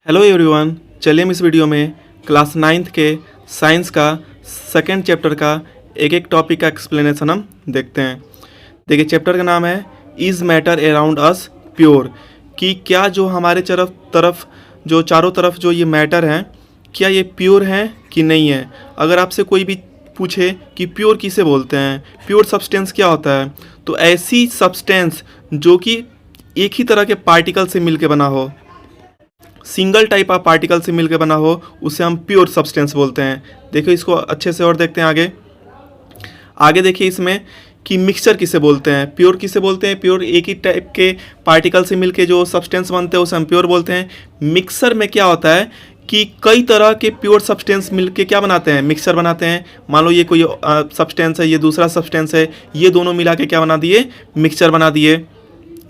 Hello everyone, चलिए हम इस वीडियो में क्लास 9th के साइंस का सेकेंड चैप्टर का एक एक टॉपिक का एक्सप्लेनेशन हम देखते हैं। देखिए, चैप्टर का नाम है is matter around us pure, कि क्या जो हमारे तरफ जो चारों तरफ जो ये मैटर हैं, क्या ये प्योर हैं कि नहीं है। अगर आपसे कोई भी पूछे कि प्योर किसे बोलते हैं, प्योर सब्सटेंस क्या होता है, तो ऐसी सब्सटेंस जो कि एक ही तरह के पार्टिकल से मिलकर बना हो, सिंगल टाइप ऑफ पार्टिकल से मिलकर बना हो, उसे हम प्योर सब्सटेंस बोलते हैं। देखो, इसको अच्छे से और देखते हैं आगे देखिए इसमें कि मिक्सचर किसे बोलते हैं, प्योर किसे बोलते हैं। प्योर एक ही टाइप के पार्टिकल से मिलकर जो सब्सटेंस बनते हैं उसे हम प्योर बोलते हैं। मिक्सर में क्या होता है कि कई तरह के प्योर सब्सटेंस मिलके क्या बनाते हैं, मिक्सर बनाते हैं। मान लो ये कोई सब्सटेंस है, ये दूसरा सब्सटेंस है, ये दोनों मिला के क्या बना दिए, मिक्सचर बना दिए।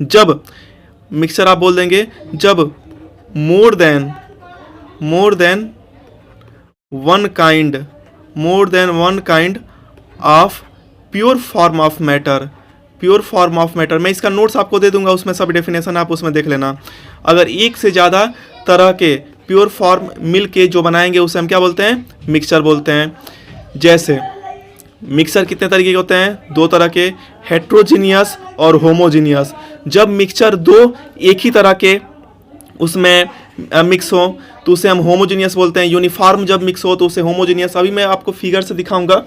जब मिक्सचर आप बोल देंगे जब more than one kind of pure form of matter. मैं इसका नोट्स आपको दे दूंगा, उसमें सब डेफिनेशन आप उसमें देख लेना। अगर एक से ज़्यादा तरह के प्योर फॉर्म मिल के जो बनाएंगे उसे हम क्या बोलते हैं, मिक्सचर बोलते हैं। जैसे मिक्सचर कितने तरीके के होते हैं, दो तरह के, हेट्रोजीनियस और होमोजीनियस। जब मिक्सचर दो एक ही तरह के उसमें मिक्स हो तो उसे हम होमोजीनियस बोलते हैं। यूनिफॉर्म जब मिक्स हो तो उसे होमोजीनियस, अभी मैं आपको फिगर से दिखाऊंगा।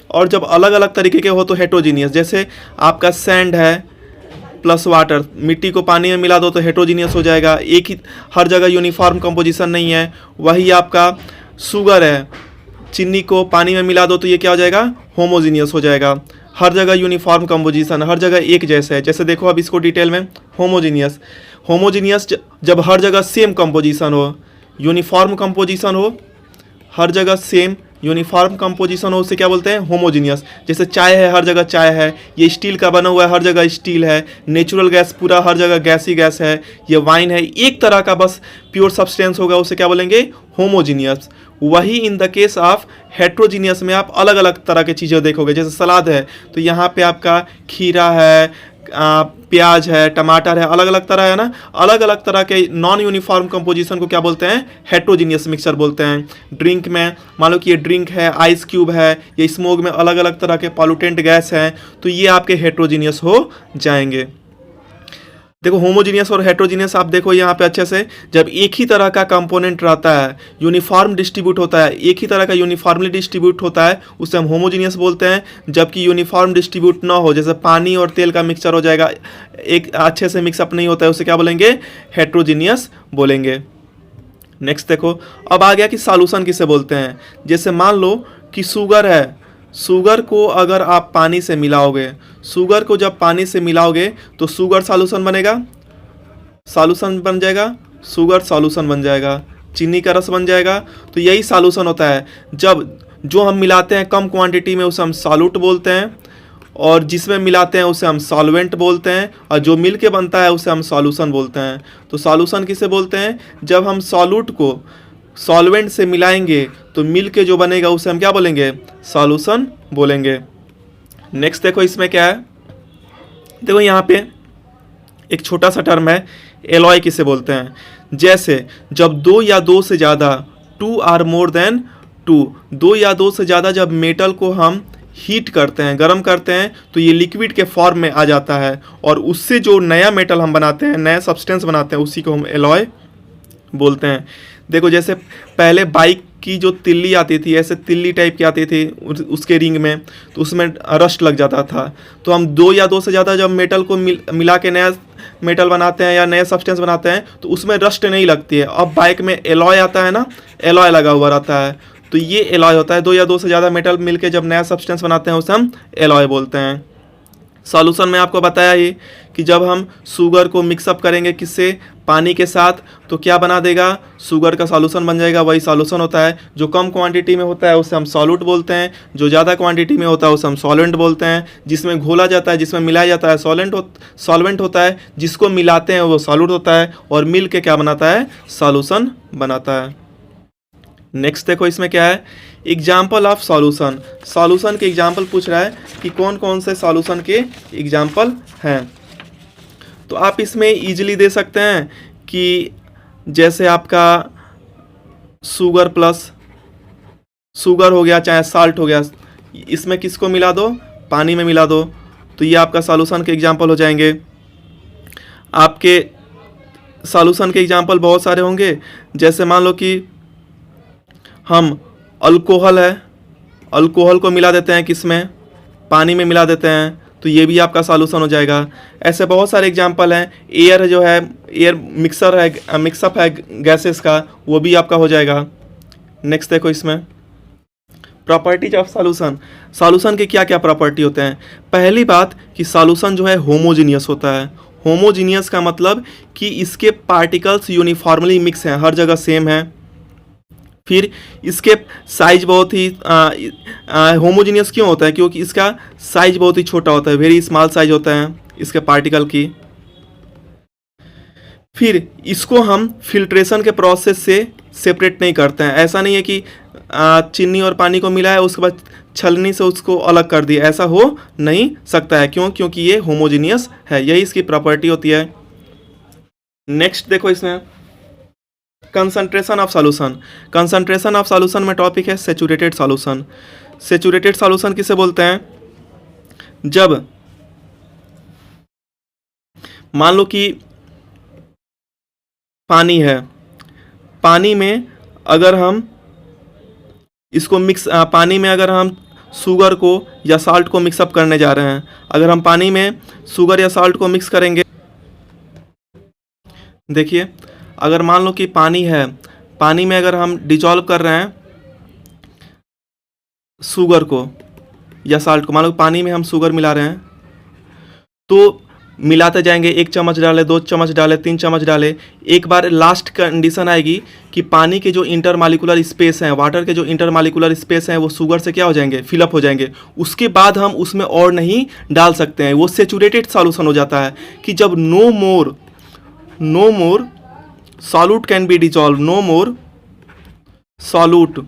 और जब अलग अलग तरीके के हो तो हेट्रोजीनियस। जैसे आपका सैंड है प्लस वाटर, मिट्टी को पानी में मिला दो तो हेट्रोजीनियस हो जाएगा, एक ही हर जगह यूनिफॉर्म कंपोजिशन नहीं है। वही आपका शुगर है, चीनी को पानी में मिला दो तो ये क्या हो जाएगा, होमोजीनियस हो जाएगा। हर जगह यूनिफॉर्म कंपोजिशन, हर जगह एक जैसे है। जैसे देखो अब इसको डिटेल में, होमोजीनियस जब हर जगह सेम कंपोजिशन हो, यूनिफॉर्म कंपोजिशन हो, हर जगह सेम यूनिफॉर्म कंपोजिशन हो, उसे क्या बोलते हैं, होमोजीनियस। जैसे चाय है, हर जगह चाय है, ये स्टील का बना हुआ है, हर जगह स्टील है। नेचुरल गैस पूरा हर जगह गैस ही गैस है। ये वाइन है, एक तरह का बस प्योर सब्सटेंस होगा, उसे क्या बोलेंगे, होमोजीनियस। वही in the case of heterogeneous में आप अलग अलग तरह की चीज़ें देखोगे। जैसे सलाद है तो यहाँ पे आपका खीरा है, प्याज है, टमाटर है, अलग अलग तरह है ना। अलग अलग तरह के नॉन यूनिफॉर्म कंपोजिशन को क्या बोलते हैं, हेट्रोजीनियस मिक्सचर बोलते हैं। ड्रिंक में मान लो कि ये ड्रिंक है, आइस क्यूब है, ये स्मोक में अलग अलग तरह के पॉल्यूटेंट गैस हैं, तो ये आपके हेट्रोजीनियस हो जाएंगे। देखो, होमोजीनियस और हेट्रोजीनियस आप देखो यहाँ पे अच्छे से, जब एक ही तरह का कंपोनेंट रहता है, यूनिफॉर्म डिस्ट्रीब्यूट होता है, एक ही तरह का यूनिफॉर्मली डिस्ट्रीब्यूट होता है, उसे हम होमोजीनियस बोलते हैं। जबकि यूनिफॉर्म डिस्ट्रीब्यूट ना हो, जैसे पानी और तेल का मिक्सचर हो जाएगा, एक अच्छे से मिक्सअप नहीं होता है, उसे क्या बोलेंगे, हेट्रोजीनियस बोलेंगे। नेक्स्ट देखो, अब आ गया कि सॉल्यूशन किसे बोलते हैं। जैसे मान लो कि शुगर है, शुगर को अगर आप पानी से मिलाओगे, शुगर को जब पानी से मिलाओगे तो शुगर सॉल्यूशन बनेगा, सॉल्यूशन बन जाएगा, शुगर सॉल्यूशन बन जाएगा, चीनी का रस बन जाएगा। तो यही सॉल्यूशन होता है। जब जो हम मिलाते हैं कम क्वांटिटी में उसे हम सॉल्यूट बोलते हैं, और जिसमें मिलाते हैं उसे हम सॉल्वेंट बोलते हैं, और जो मिल के बनता है उसे हम सॉल्यूशन बोलते हैं। तो सॉल्यूशन किसे बोलते हैं, जब हम सॉल्यूट को सॉल्वेंट से मिलाएंगे तो मिल के जो बनेगा उसे हम क्या बोलेंगे, सॉल्यूशन बोलेंगे। नेक्स्ट देखो इसमें क्या है, देखो यहाँ पे एक छोटा सा टर्म है, एलॉय किसे बोलते हैं। जैसे जब दो या दो से ज़्यादा, two or more than two, दो या दो से ज़्यादा जब मेटल को हम हीट करते हैं, गर्म करते हैं, तो ये लिक्विड के फॉर्म में आ जाता है, और उससे जो नया मेटल हम बनाते हैं, नया सब्सटेंस बनाते हैं, उसी को हम एलॉय बोलते हैं। देखो, जैसे पहले बाइक की जो तिल्ली आती थी, ऐसे तिल्ली टाइप की आती थी उसके रिंग में, तो उसमें रस्ट लग जाता था। तो हम दो या दो से ज़्यादा जब मेटल को मिला के नया मेटल बनाते हैं या नया सब्सटेंस बनाते हैं तो उसमें रस्ट नहीं लगती है। अब बाइक में एलॉय आता है ना, एलॉय लगा हुआ रहता है, तो ये एलॉय होता है। दो या दो से ज़्यादा मेटल मिलके जब नया सब्सटेंस बनाते हैं उसे हम एलॉय बोलते हैं। सॉल्यूशन में आपको बताया ही कि जब हम शुगर को मिक्सअप करेंगे किससे, पानी के साथ, तो क्या बना देगा, शुगर का सॉल्यूशन बन जाएगा, वही सॉल्यूशन होता है। जो कम क्वांटिटी में होता है उसे हम सॉल्यूट बोलते हैं, जो ज़्यादा क्वांटिटी में होता है उसे हम सॉल्वेंट बोलते हैं। जिसमें घोला जाता है, जिसमें मिलाया जाता है, सॉल्वेंट होता है, जिसको मिलाते हैं वो सॉल्यूट होता है, और मिल के क्या बनाता है, सॉल्यूशन बनाता है। नेक्स्ट देखो इसमें क्या है, एग्जाम्पल ऑफ सॉल्यूशन। सॉल्यूशन के एग्जाम्पल पूछ रहा है कि कौन कौन से सॉल्यूशन के एग्जाम्पल हैं। तो आप इसमें ईजिली दे सकते हैं कि जैसे आपका शुगर प्लस शुगर हो गया चाहे साल्ट हो गया, इसमें किसको मिला दो, पानी में मिला दो, तो ये आपका सॉल्यूशन के एग्जाम्पल हो जाएंगे। आपके सॉल्यूशन के एग्जाम्पल बहुत सारे होंगे, जैसे मान लो कि हम अल्कोहल है, अल्कोहल को मिला देते हैं किसमें, पानी में मिला देते हैं, तो ये भी आपका सॉल्यूशन हो जाएगा। ऐसे बहुत सारे एग्जाम्पल हैं। एयर जो है, एयर मिक्सर है, मिक्सअप है गैसेस का, वो भी आपका हो जाएगा। नेक्स्ट देखो इसमें प्रॉपर्टीज ऑफ सॉल्यूशन। सॉल्यूशन के क्या क्या प्रॉपर्टी होते हैं। पहली बात कि सॉल्यूशन जो है होमोजीनियस होता है। होमोजीनियस का मतलब कि इसके पार्टिकल्स यूनिफॉर्मली मिक्स हैं, हर जगह सेम है। फिर इसके साइज बहुत ही होमोजीनियस क्यों होता है, क्योंकि इसका साइज बहुत ही छोटा होता है, वेरी स्मॉल साइज होता है इसके पार्टिकल की। फिर इसको हम फिल्ट्रेशन के प्रोसेस से सेपरेट नहीं करते हैं। ऐसा नहीं है कि चीनी और पानी को मिलाया उसके बाद छलनी से उसको अलग कर दिया, ऐसा हो नहीं सकता है। क्यों, क्योंकि ये होमोजीनियस है, यही इसकी प्रॉपर्टी होती है। नेक्स्ट देखो इसमें concentration of solution. Concentration of solution में टॉपिक है सैचुरेटेड सॉल्यूशन। सैचुरेटेड सॉल्यूशन किसे बोलते हैं, जब मान लो कि पानी है, पानी में अगर हम इसको पानी में अगर हम शुगर को या साल्ट को मिक्सअप करने जा रहे हैं, अगर हम पानी में शुगर या साल्ट को मिक्स करेंगे, देखिए अगर मान लो कि पानी है, पानी में अगर हम डिजॉल्व कर रहे हैं शुगर को या साल्ट को, मान लो पानी में हम शुगर मिला रहे हैं, तो मिलाते जाएंगे, 1 चम्मच डाले, 2 चम्मच डाले, 3 चम्मच डाले, एक बार लास्ट कंडीशन आएगी कि पानी के जो इंटरमालिकुलर स्पेस हैं, वाटर के जो इंटरमालिकुलर स्पेस हैं, वो शुगर से क्या हो जाएंगे, फिलअप हो जाएंगे। उसके बाद हम उसमें और नहीं डाल सकते हैं, वो सेचुरेटेड सॉल्यूशन हो जाता है। कि जब no more solute can be dissolve, no more solute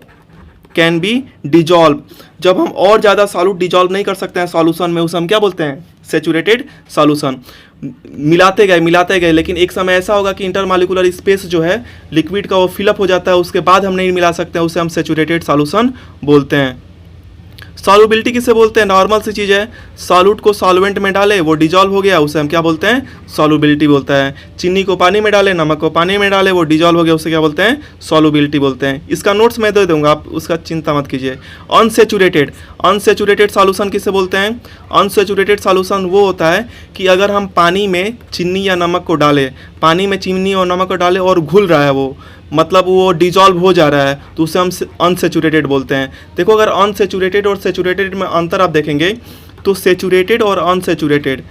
can be dissolve, जब हम और ज़्यादा सॉल्यूट डिजॉल्व नहीं कर सकते हैं सॉल्यूशन में, उसे हम क्या बोलते हैं, सैचुरेटेड सॉल्यूशन। मिलाते गए, लेकिन एक समय ऐसा होगा कि इंटरमॉलिक्यूलर स्पेस जो है लिक्विड का वो फिलअप हो जाता है, उसके बाद हम नहीं मिला सकते हैं, उसे हम सैचुरेटेड सॉल्यूशन बोलते हैं। सॉल्युबिलिटी किसे बोलते हैं, नॉर्मल सी चीज़ है, सॉल्यूट को सॉल्वेंट में डाले वो डिजॉल्व हो गया, उसे हम क्या बोलते हैं, सॉल्युबिलिटी बोलता है। चीनी को पानी में डाले, नमक को पानी में डाले, वो डिजॉल्व हो गया, उसे क्या बोलते हैं, सॉल्युबिलिटी बोलते हैं। इसका नोट्स मैं दे दूंगा, आप उसका चिंता मत कीजिए। अनसैचुरेटेड सॉल्यूशन किसे बोलते हैं, अनसैचुरेटेड सॉल्यूशन वो होता है कि अगर हम पानी में चीनी या नमक को डालें, पानी में चीनी और नमक को डालें और घुल रहा है वो, मतलब वो डिजॉल्व हो जा रहा है, तो उसे हम अनसैचुरेटेड बोलते हैं। देखो अगर अनसैचुरेटेड और सैचुरेटेड में अंतर आप देखेंगे, तो सैचुरेटेड और अनसैचुरेटेड,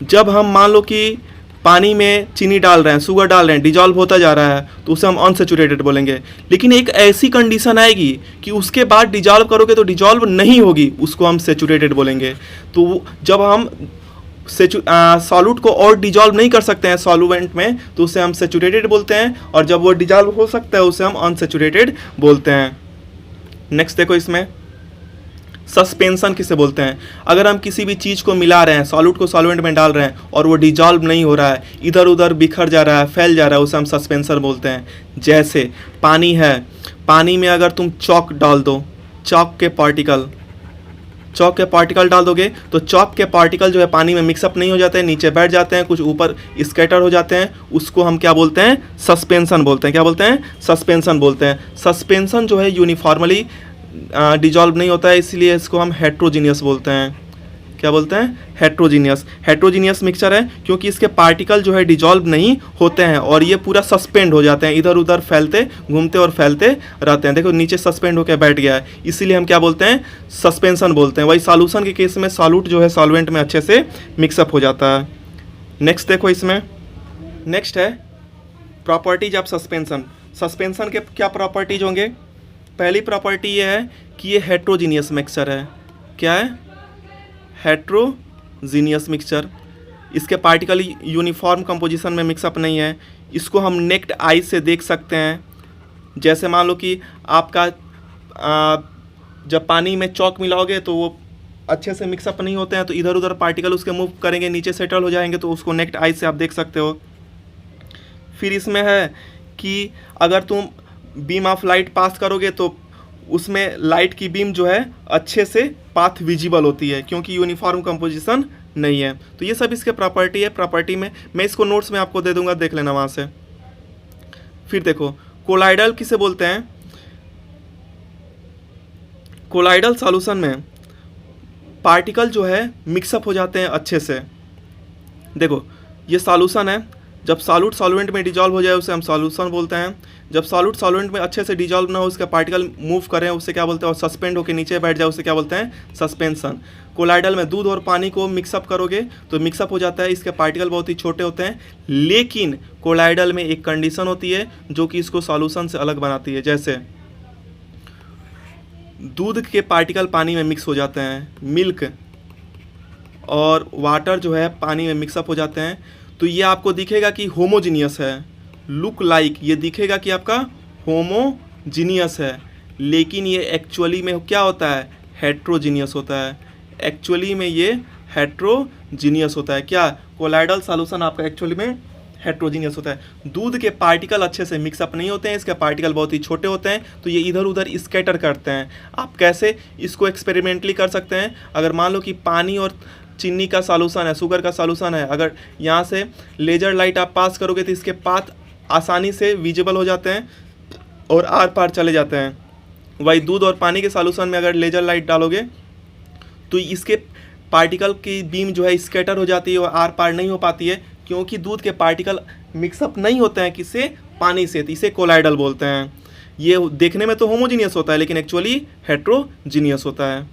जब हम मान लो कि पानी में चीनी डाल रहे हैं, शुगर डाल रहे हैं, डिजॉल्व होता जा रहा है, तो उसे हम अनसैचुरेटेड बोलेंगे। लेकिन एक ऐसी कंडीशन आएगी कि उसके बाद डिजॉल्व करोगे तो डिजॉल्व नहीं होगी, उसको हम सैचुरेटेड बोलेंगे। तो जब हम सॉल्यूट को और डिजॉल्व नहीं कर सकते हैं सॉल्वेंट में, तो उसे हम सैचुरेटेड बोलते हैं, और जब वो डिजॉल्व हो सकता है उसे हम अनसैचुरेटेड बोलते हैं। नेक्स्ट देखो इसमें सस्पेंशन किसे बोलते हैं, अगर हम किसी भी चीज़ को मिला रहे हैं, सॉल्यूट को सॉल्वेंट में डाल रहे हैं और वो डिजॉल्व नहीं हो रहा है, इधर उधर बिखर जा रहा है, फैल जा रहा है, उसे हम सस्पेंशन बोलते हैं। जैसे पानी है, पानी में अगर तुम चॉक डाल दो, चॉक के पार्टिकल डाल दोगे, तो चॉक के पार्टिकल जो है पानी में मिक्सअप नहीं हो जाते हैं, नीचे बैठ जाते हैं, कुछ ऊपर स्कैटर हो जाते हैं, उसको हम क्या बोलते हैं, सस्पेंशन बोलते हैं। क्या बोलते हैं, सस्पेंशन बोलते हैं। सस्पेंशन जो है यूनिफॉर्मली डिजॉल्व नहीं होता है, इसलिए इसको हम हेट्रोजीनियस बोलते हैं। क्या बोलते हैं, हेट्रोजीनियस मिक्सचर है, क्योंकि इसके पार्टिकल जो है डिजॉल्व नहीं होते हैं और ये पूरा सस्पेंड हो जाते हैं, इधर उधर फैलते, घूमते और फैलते रहते हैं। देखो नीचे सस्पेंड होकर बैठ गया है, इसीलिए हम क्या बोलते हैं, सस्पेंशन बोलते हैं। वही सॉल्यूशन के केस में सॉल्यूट जो है सॉल्वेंट में अच्छे से मिक्सअप हो जाता है। नेक्स्ट देखो इसमें, नेक्स्ट है प्रॉपर्टीज ऑफ सस्पेंशन। सस्पेंशन के क्या प्रॉपर्टीज होंगे, पहली प्रॉपर्टी ये है कि ये हेट्रोजीनियस मिक्सचर है। क्या है, हेट्रोजीनियस मिक्सचर, इसके पार्टिकल यूनिफॉर्म कंपोजिशन में मिक्सअप नहीं है, इसको हम नेक्ड आई से देख सकते हैं। जैसे मान लो कि आपका जब पानी में चॉक मिलाओगे तो वो अच्छे से मिक्सअप नहीं होते हैं, तो इधर उधर पार्टिकल उसके मूव करेंगे, नीचे सेटल हो जाएंगे, तो उसको नेक्ड आई से आप देख सकते हो। फिर इसमें है कि अगर तुम बीम ऑफ लाइट पास करोगे तो उसमें लाइट की बीम जो है अच्छे से पाथ विजिबल होती है, क्योंकि यूनिफॉर्म कंपोजिशन नहीं है। तो ये सब इसके प्रॉपर्टी है। प्रॉपर्टी में मैं इसको नोट्स में आपको दे दूंगा, देख लेना वहाँ से। फिर देखो कोलाइडल किसे बोलते हैं। कोलाइडल सॉल्यूशन में पार्टिकल जो है मिक्सअप हो जाते हैं अच्छे से। देखो ये सॉल्यूशन है, जब सॉल्यूट सॉल्वेंट में डिजॉल्व हो जाए उसे हम सॉल्यूशन बोलते हैं। जब सॉल्यूट सॉल्वेंट में अच्छे से डिजॉल्व ना हो, उसका पार्टिकल मूव करें उसे क्या बोलते हैं, और सस्पेंड होकर नीचे बैठ जाए उसे क्या बोलते हैं, सस्पेंशन। कोलाइडल में दूध और पानी को मिक्सअप करोगे तो मिक्सअप हो जाता है, इसके पार्टिकल बहुत ही छोटे होते हैं। लेकिन कोलाइडल में एक कंडीशन होती है जो कि इसको सॉल्यूशन से अलग बनाती है। जैसे दूध के पार्टिकल पानी में मिक्स हो जाते हैं, मिल्क और वाटर जो है पानी में मिक्सअप हो जाते हैं, तो ये आपको दिखेगा कि होमोजीनियस है, लुक लाइक, ये दिखेगा कि आपका होमोजीनियस है। लेकिन ये एक्चुअली में क्या होता है, हेट्रोजीनियस होता है। एक्चुअली में ये हेट्रोजीनियस होता है। क्या, कोलाइडल सॉल्यूशन आपका एक्चुअली में हेट्रोजीनियस होता है। दूध के पार्टिकल अच्छे से मिक्सअप नहीं होते हैं, इसके पार्टिकल बहुत ही छोटे होते हैं, तो ये इधर उधर स्कैटर करते हैं। आप कैसे इसको एक्सपेरिमेंटली कर सकते हैं, अगर मान लो कि पानी और चीनी का सॉल्यूशन है, शुगर का सॉल्यूशन है, अगर यहाँ से लेजर लाइट आप पास करोगे तो इसके पाथ आसानी से विजिबल हो जाते हैं और आर पार चले जाते हैं। वही दूध और पानी के सॉल्यूशन में अगर लेजर लाइट डालोगे तो इसके पार्टिकल की बीम जो है स्कैटर हो जाती है और आर पार नहीं हो पाती है, क्योंकि दूध के पार्टिकल मिक्सअप नहीं होते हैं किससे, पानी से। तो इसे कोलाइडल बोलते हैं। ये देखने में तो होमोजीनियस होता है लेकिन एक्चुअली हेट्रोजीनियस होता है।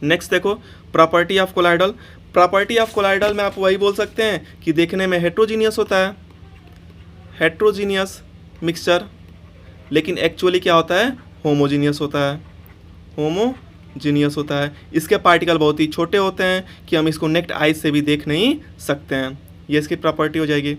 नेक्स्ट देखो property of colloidal. Property of colloidal में आप वही बोल सकते हैं कि देखने में हेट्रोजीनियस होता है, हेट्रोजीनियस मिक्सचर, लेकिन एक्चुअली क्या होता है, होमोजीनियस होता है, होमोजीनियस होता है। इसके पार्टिकल बहुत ही छोटे होते हैं कि हम इसको नेक्ड आइज से भी देख नहीं सकते हैं। ये इसकी प्रॉपर्टी हो जाएगी।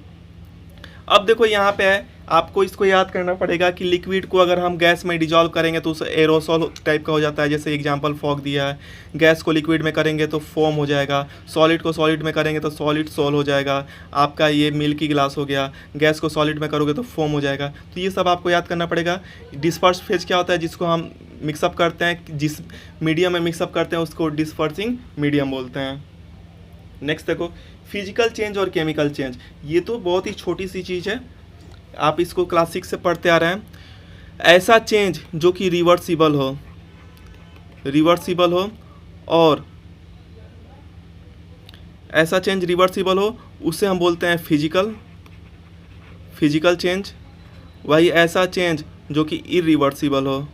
अब देखो यहाँ पे है, आपको इसको याद करना पड़ेगा कि लिक्विड को अगर हम गैस में डिजॉल्व करेंगे तो उसे एरोसॉल टाइप का हो जाता है। जैसे एग्जांपल फॉग दिया है, गैस को लिक्विड में करेंगे तो फोम हो जाएगा, सॉलिड को सॉलिड में करेंगे तो सॉलिड सोल हो जाएगा। आपका ये मिल्की ग्लास हो गया, गैस को सॉलिड में करोगे तो फोम हो जाएगा। तो ये सब आपको याद करना पड़ेगा। डिस्पर्स फेज क्या होता है, जिसको हम मिक्सअप करते हैं, जिस मीडियम में मिक्सअप करते हैं उसको डिस्पर्सिंग मीडियम बोलते हैं। नेक्स्ट देखो फिजिकल चेंज और केमिकल चेंज। ये तो बहुत ही छोटी सी चीज़ है, आप इसको क्लास 6 से पढ़ते आ रहे हैं। ऐसा चेंज जो कि रिवर्सिबल हो, और ऐसा चेंज रिवर्सिबल हो उसे हम बोलते हैं फिजिकल चेंज। वही ऐसा चेंज जो कि इरिवर्सिबल हो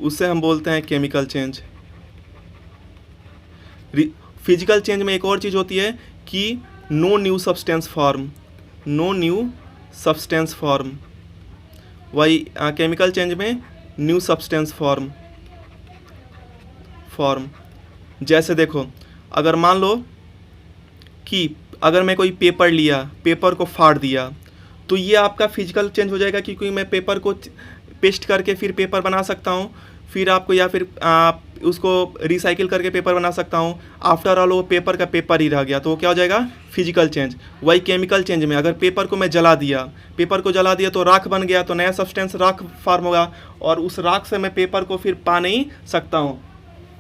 उसे हम बोलते हैं केमिकल चेंज। फिजिकल चेंज में एक और चीज़ होती है कि नो न्यू सब्सटेंस फॉर्म, वही केमिकल चेंज में न्यू सब्सटेंस फॉर्म। जैसे देखो अगर मान लो कि अगर मैं कोई पेपर लिया, पेपर को फाड़ दिया, तो ये आपका फिजिकल चेंज हो जाएगा, क्योंकि मैं पेपर को पेस्ट करके फिर पेपर बना सकता हूँ, फिर आपको या फिर उसको रिसाइकिल करके पेपर बना सकता हूँ। आफ्टर ऑल वो पेपर का पेपर ही रह गया, तो वो क्या हो जाएगा, फिजिकल चेंज। वही केमिकल चेंज में अगर पेपर को मैं जला दिया, तो राख बन गया, तो नया सब्सटेंस राख फॉर्म होगा, और उस राख से मैं पेपर को फिर पा नहीं सकता हूँ,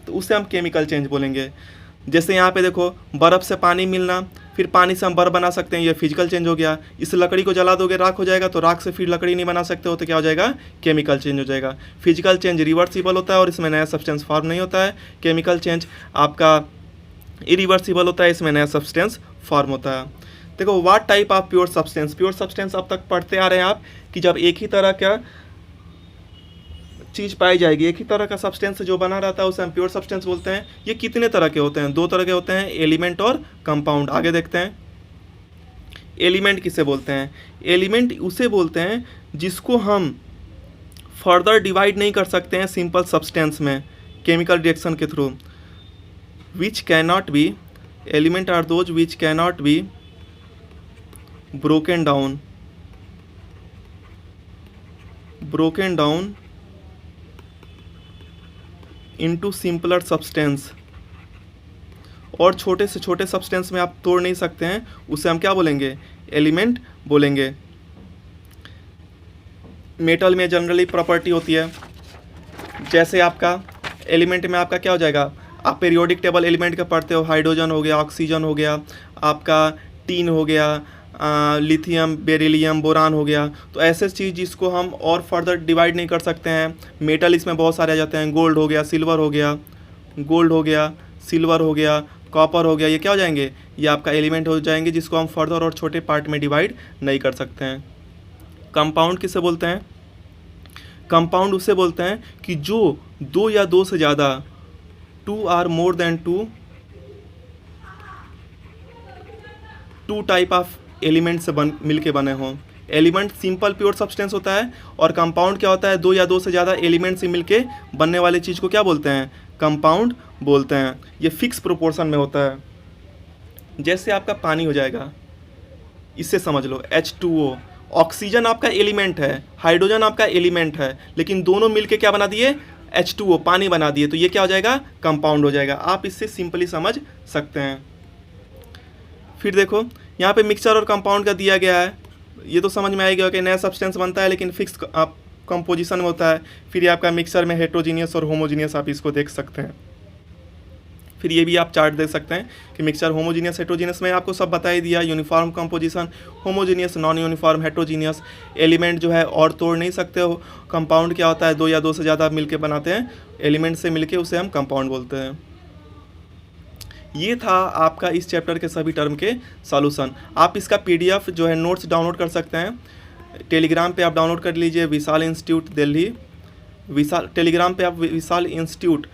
तो उसे हम केमिकल चेंज बोलेंगे। जैसे यहाँ पे देखो बर्फ़ से पानी मिलना, फिर पानी से हम बर्फ़ बना सकते हैं, ये फिजिकल चेंज हो गया। इस लकड़ी को जला दोगे राख हो जाएगा, तो राख से फिर लकड़ी नहीं बना सकते हो, तो क्या हो जाएगा, केमिकल चेंज हो जाएगा। फिजिकल चेंज रिवर्सिबल होता है और इसमें नया सब्सटेंस फॉर्म नहीं होता है। केमिकल चेंज आपका इरिवर्सिबल होता है, इसमें नया सब्सटेंस फॉर्म होता है। देखो what type of pure substance अब तक पढ़ते आ रहे हैं आप कि जब एक ही तरह का चीज़ पाई जाएगी, एक ही तरह का सब्सटेंस जो बना रहता है उसे हम प्योर सब्सटेंस बोलते हैं। ये कितने तरह के होते हैं, 2 तरह के होते हैं, एलिमेंट और कंपाउंड। आगे देखते हैं एलिमेंट किसे बोलते हैं। एलिमेंट उसे बोलते हैं जिसको हम फर्दर डिवाइड नहीं कर सकते हैं सिंपल सब्सटेंस में केमिकल रिएक्शन के through. Which cannot be, element are those which cannot be broken down into simpler substance। और छोटे से छोटे सब्सटेंस में आप तोड़ नहीं सकते हैं, उसे हम क्या बोलेंगे, एलिमेंट बोलेंगे। मेटल में जनरली प्रॉपर्टी होती है, जैसे आपका एलिमेंट में आपका क्या हो जाएगा, आप पीरियोडिक टेबल एलिमेंट का पढ़ते हो, हाइड्रोजन हो गया, ऑक्सीजन हो गया, आपका टीन हो गया, लिथियम, बेरिलियम, बोरान हो गया। तो ऐसे चीज़ जिसको हम और फर्दर डिवाइड नहीं कर सकते हैं। मेटल इसमें बहुत सारे आ जाते हैं, गोल्ड हो गया, सिल्वर हो गया, गोल्ड हो गया, सिल्वर हो गया, कॉपर हो गया, ये क्या हो जाएंगे, ये आपका एलिमेंट हो जाएंगे जिसको हम फर्दर और छोटे पार्ट में डिवाइड नहीं कर सकते हैं। कंपाउंड किसे बोलते हैं, कंपाउंड उसे बोलते हैं कि जो दो या दो से ज़्यादा, two or more than two type of element से मिलके बने हों। एलिमेंट सिंपल प्योर सब्सटेंस होता है, और कंपाउंड क्या होता है, दो या दो से ज़्यादा एलिमेंट से मिलके बनने वाली चीज़ को क्या बोलते हैं, कंपाउंड बोलते हैं। ये फिक्स प्रोपोर्शन में होता है। जैसे आपका पानी हो जाएगा, इससे समझ लो H2O, ऑक्सीजन आपका एलिमेंट है, हाइड्रोजन आपका एलिमेंट है, लेकिन दोनों मिलके क्या बना दिए, H2O, पानी बना दिए, तो ये क्या हो जाएगा, कंपाउंड हो जाएगा। आप इससे सिंपली समझ सकते हैं। फिर देखो यहाँ पे मिक्सचर और कंपाउंड का दिया गया है, ये तो समझ में आएगा कि नया सब्सटेंस बनता है लेकिन फिक्स कंपोजिशन में होता है। फिर ये आपका मिक्सचर में हेट्रोजीनियस और होमोजीनियस, आप इसको देख सकते हैं। फिर ये भी आप चार्ट देख सकते हैं कि मिक्सचर होमोजीनियस, हेट्रोजीनियस में आपको सब बता ही दिया। Uniform composition, homogeneous, non uniform, heterogeneous. Element जो है और तोड़ नहीं सकते हो। कंपाउंड क्या होता है, दो या दो से ज़्यादा मिलके बनाते हैं, एलिमेंट से मिलके उसे हम कंपाउंड बोलते हैं। ये था आपका इस चैप्टर के सभी टर्म के सॉल्यूशन। आप इसका PDF जो है नोट्स डाउनलोड कर सकते हैं, टेलीग्राम पे आप डाउनलोड कर लीजिए, विशाल इंस्टीट्यूट दिल्ली, टेलीग्राम पे आप विशाल इंस्टीट्यूट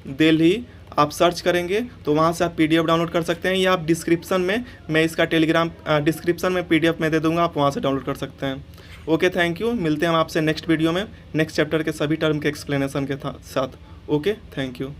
दिल्ली आप सर्च करेंगे तो वहाँ से आप PDF डाउनलोड कर सकते हैं, या आप डिस्क्रिप्शन में, मैं इसका टेलीग्राम डिस्क्रिप्शन में PDF में दे दूँगा, आप वहाँ से डाउनलोड कर सकते हैं। Okay, thank you. मिलते हैं हम आपसे नेक्स्ट वीडियो में नेक्स्ट चैप्टर के सभी टर्म के एक्सप्लेनेशन के साथ। Okay, thank you.